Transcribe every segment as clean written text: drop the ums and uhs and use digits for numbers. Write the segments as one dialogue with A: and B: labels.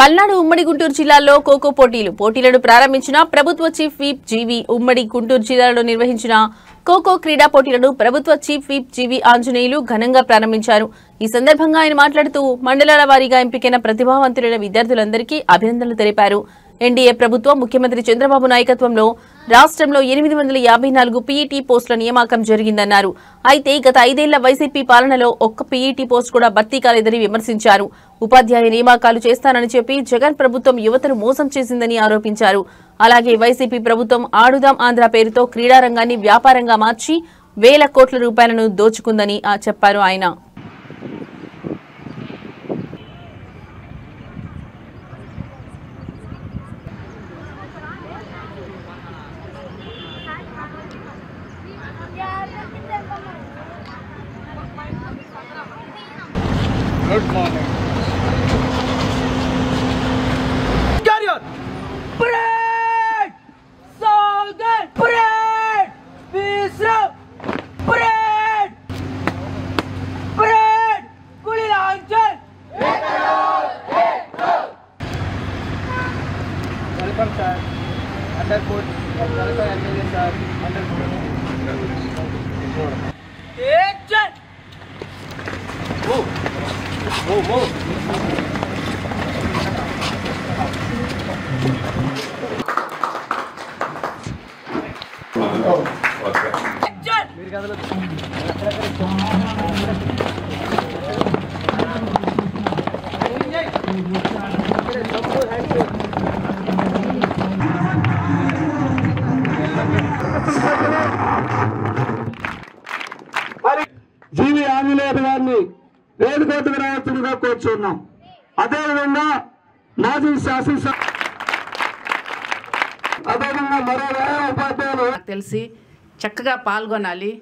A: పల్నాడు ఉమ్మడి గుంటూరు జిల్లాలో ఖోఖో పోటీలను ప్రారంభించిన ప్రభుత్వ చీఫ్ విప్ జీవి ఉమ్మడి గుంటూరు జిల్లాలో నిర్వహించిన ఖోఖో క్రీడా పోటీలను ప్రభుత్వ చీఫ్ విప్ జీవి ఆంజనేయులు ఘనంగా ప్రారంభించారు. ఈ సందర్భంగా ఆయన మాట్లాడుతూ మండలాల వారీగా ఎంపికైన ప్రతిభావంతులైన విద్యార్థులందరికీ అభినందనలు తెలిపారు. ఎన్డీఏ ప్రభుత్వం ముఖ్యమంత్రి చంద్రబాబు నాయకత్వంలో రాష్ట్రంలో 854 పీఈటీ పోస్టుల నియామకం జరిగిందన్నారు. అయితే గత 5 ఏళ్ల వైసీపీ పాలనలో ఒక్క పీఈటీ పోస్ట్ కూడా భర్తీ కాలేదని విమర్శించారు. ఉపాధ్యాయ నియామకాలు చేస్తానని చెప్పి జగన్ ప్రభుత్వం యువతను మోసం చేసిందని ఆరోపించారు. అలాగే వైసీపీ ప్రభుత్వం ఆడుదాం ఆంధ్ర పేరుతో క్రీడారంగాన్ని వ్యాపారంగా మార్చి వేల కోట్ల రూపాయలను దోచుకుందని చెప్పారు ఆయన.
B: Good morning. Carry on. Parade! Soldier! Parade! Visa! Parade! Parade! Kuli Lanchan! Welcome, sir. Underfoot. Welcome, MLA, sir. Underfoot. Action! Whoa! Whoa, whoa.
C: జీవి ఆంజనేయులు గారిని వేదికకు రావాల్సిందిగా కోరుచున్నాం. అదేవిధంగా మాజీ శాసనసభ అదేవిధంగా మరో ఉపాధ్యాయులు
D: తెలిసి చక్కగా పాల్గొనాలి.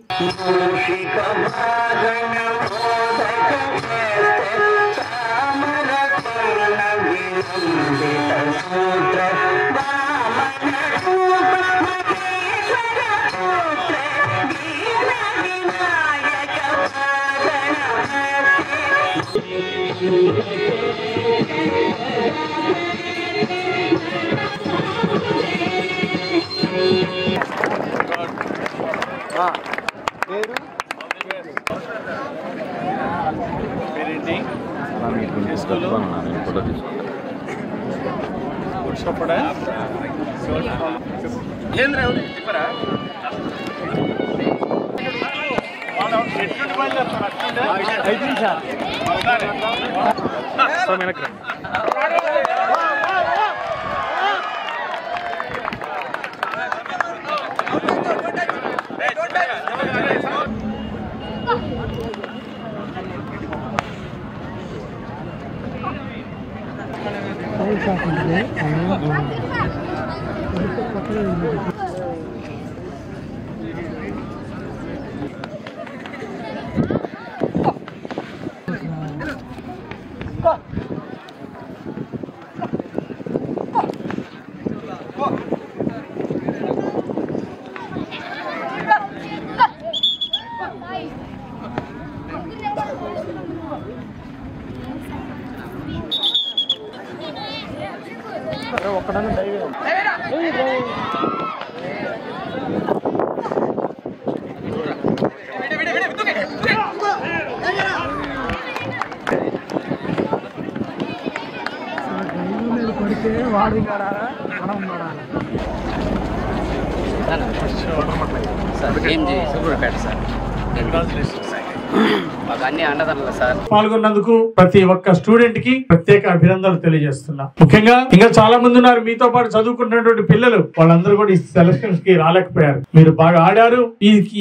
E: పాల్గొన్నందుకు ప్రతి ఒక్క స్టూడెంట్ కి ప్రత్యేక అభినందనలు తెలియజేస్తున్నా. ముఖ్యంగా ఇంకా చాలా మంది ఉన్నారు మీతో పాటు చదువుకుంటున్నటువంటి పిల్లలు, వాళ్ళందరూ కూడా ఈ సెలక్షన్స్ కి రాలేకపోయారు. మీరు బాగా ఆడారు.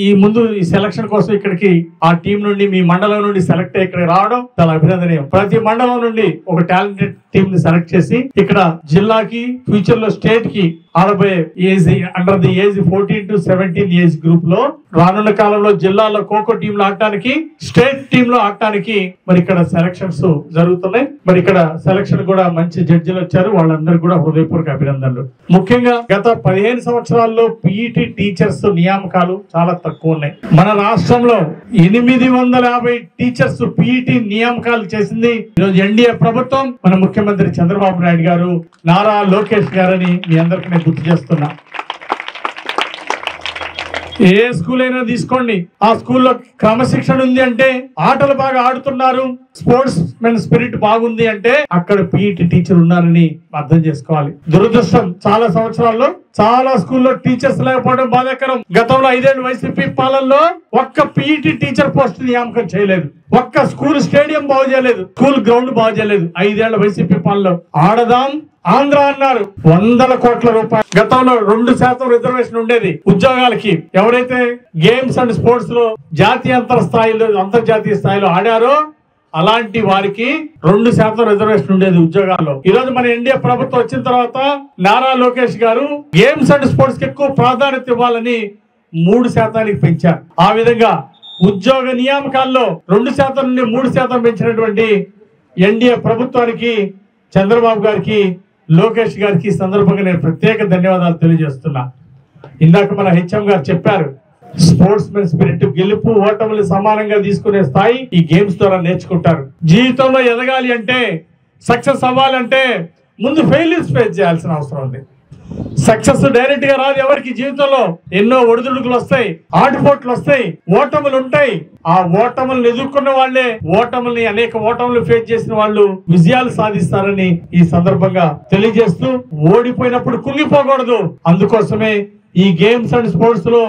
E: ఈ ముందు ఈ సెలక్షన్ కోసం ఇక్కడికి ఆ టీం నుండి మీ మండలం నుండి సెలెక్ట్ అయ్యి ఇక్కడికి రావడం చాలా అభినందనీయం. ప్రతి మండలం నుండి ఒక టాలెంటెడ్ టీం ని సెలెక్ట్ చేసి ఇక్కడ జిల్లాకి ఫ్యూచర్ లో స్టేట్ కి ఆడబోయే age under the age 14 to 17 age group లో రానున్న కాలంలో జిల్లాలో ఖోఖో టీంలు ఆడటానికి స్టేట్ స్టేట్ టీమ్ లో ఆడటానికి మరి ఇక్కడ సెలక్షన్స్ జరుగుతున్నాయి. మరి ఇక్కడ సెలక్షన్ కూడా మంచి జడ్జిలు వచ్చారు, వాళ్ళందరూ కూడా హృదయపూర్వక అభినందనలు. ముఖ్యంగా గత 15 సంవత్సరాల్లో పీఈటీ టీచర్స్ నియామకాలు చాలా తక్కువ ఉన్నాయి. మన రాష్ట్రంలో 850 టీచర్స్ పీఈటీ నియామకాలు చేసింది ఈరోజు ఎన్డీఏ ప్రభుత్వం, మన ముఖ్యమంత్రి చంద్రబాబు నాయుడు గారు, నారా లోకేష్ గారని మీ అందరికీ నేను గుర్తు చేస్తున్నా. ఏ స్కూల్ అయినా తీసుకోండి, ఆ స్కూల్లో క్రమశిక్షణ ఉంది అంటే, ఆటలు బాగా ఆడుతున్నారు, స్పోర్ట్స్ మెన్ స్పిరిట్ బాగుంది అంటే అక్కడ పీఈటీ టీచర్ ఉన్నారని అర్థం చేసుకోవాలి. దురదృష్టం చాలా సంవత్సరాల్లో చాలా స్కూల్లో టీచర్స్ లేకపోవడం బాధాకరం. గతంలో 5 ఏళ్ల వైసీపీ పాలనలో ఒక్క పీఈటీ టీచర్ పోస్ట్ నియామకం చేయలేదు, ఒక్క స్కూల్ స్టేడియం బాగు చేయలేదు, స్కూల్ గ్రౌండ్ బాగు చేయలేదు. 5 ఏళ్ల వైసీపీ పాలనలో ఆడదాం ఆంధ్ర అన్నారు, 100 కోట్ల రూపాయలు. గతంలో 2% రిజర్వేషన్ ఉండేది ఉద్యోగాలకి. ఎవరైతే గేమ్స్ అండ్ స్పోర్ట్స్ లో జాతీయంతర స్థాయిలో అంతర్జాతీయ స్థాయిలో ఆడారో అలాంటి వారికి 2% రిజర్వేషన్ ఉండేది ఉద్యోగాల్లో. ఈ రోజు మన ఎన్డీఏ ప్రభుత్వం వచ్చిన తర్వాత నారా లోకేష్ గారు గేమ్స్ అండ్ స్పోర్ట్స్ కి ఎక్కువ ప్రాధాన్యత ఇవ్వాలని 3% పెంచారు. ఆ విధంగా ఉద్యోగ నియామకాల్లో 2% నుండి 3% పెంచినటువంటి ఎన్డీఏ ప్రభుత్వానికి, చంద్రబాబు గారికి, లోకేష్ గారికి ఈ సందర్భంగా నేను ప్రత్యేక ధన్యవాదాలు తెలియజేస్తున్నా. ఇందాక మన హెచ్ఎం గారు చెప్పారు, స్పోర్ట్స్ మెన్ స్పిరిట్, గెలుపు ఓటములు సమానంగా తీసుకునే స్థాయి ఈ గేమ్స్ ద్వారా నేర్చుకుంటారు. జీవితంలో ఎదగాలి అంటే, సక్సెస్ అవ్వాలంటే ముందు ఫెయిల్యూర్స్ ఫేస్ చేయాల్సిన అవసరం ఉంది. సక్సెస్ డైరెక్ట్ గా రాదు ఎవరికి. జీవితంలో ఎన్నో ఒడిదుడుకులు వస్తాయి, ఆటుపోట్లు వస్తాయి, ఓటములు ఉంటాయి. ఆ ఓటములను ఎదుర్కొన్న వాళ్ళే, ఓటముల్ని అనేక ఓటములు ఫేస్ చేసిన వాళ్ళు విజయాలు సాధిస్తారని ఈ సందర్భంగా తెలియజేస్తూ, ఓడిపోయినప్పుడు కుంగిపోకూడదు. అందుకోసమే ఈ గేమ్స్ అండ్ స్పోర్ట్స్ లో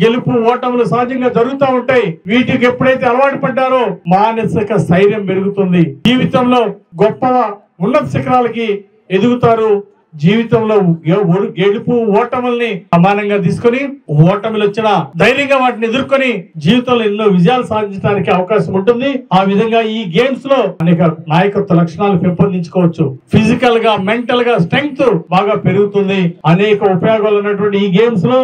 E: గెలుపు ఓటములు సహజంగా జరుగుతూ ఉంటాయి. వీటికి ఎప్పుడైతే అలవాటు పడ్డారో మానసిక స్థైర్యం పెరుగుతుంది. జీవితంలో గొప్ప ఉన్నత శిఖరాలకి ఎదుగుతారు. జీవితంలో గెలుపు ఓటముల్ని సమానంగా తీసుకొని, ఓటములు వచ్చిన ధైర్యంగా వాటిని ఎదుర్కొని జీవితంలో ఎన్నో విజయాలు సాధించడానికి అవకాశం ఉంటుంది. ఆ విధంగా ఈ గేమ్స్ లో అనేక నాయకత్వ లక్షణాలు పెంపొందించుకోవచ్చు. ఫిజికల్ గా, మెంటల్ గా స్ట్రెంగ్త్ బాగా పెరుగుతుంది. అనేక ఉపయోగాలు ఉన్నటువంటి ఈ గేమ్స్ లో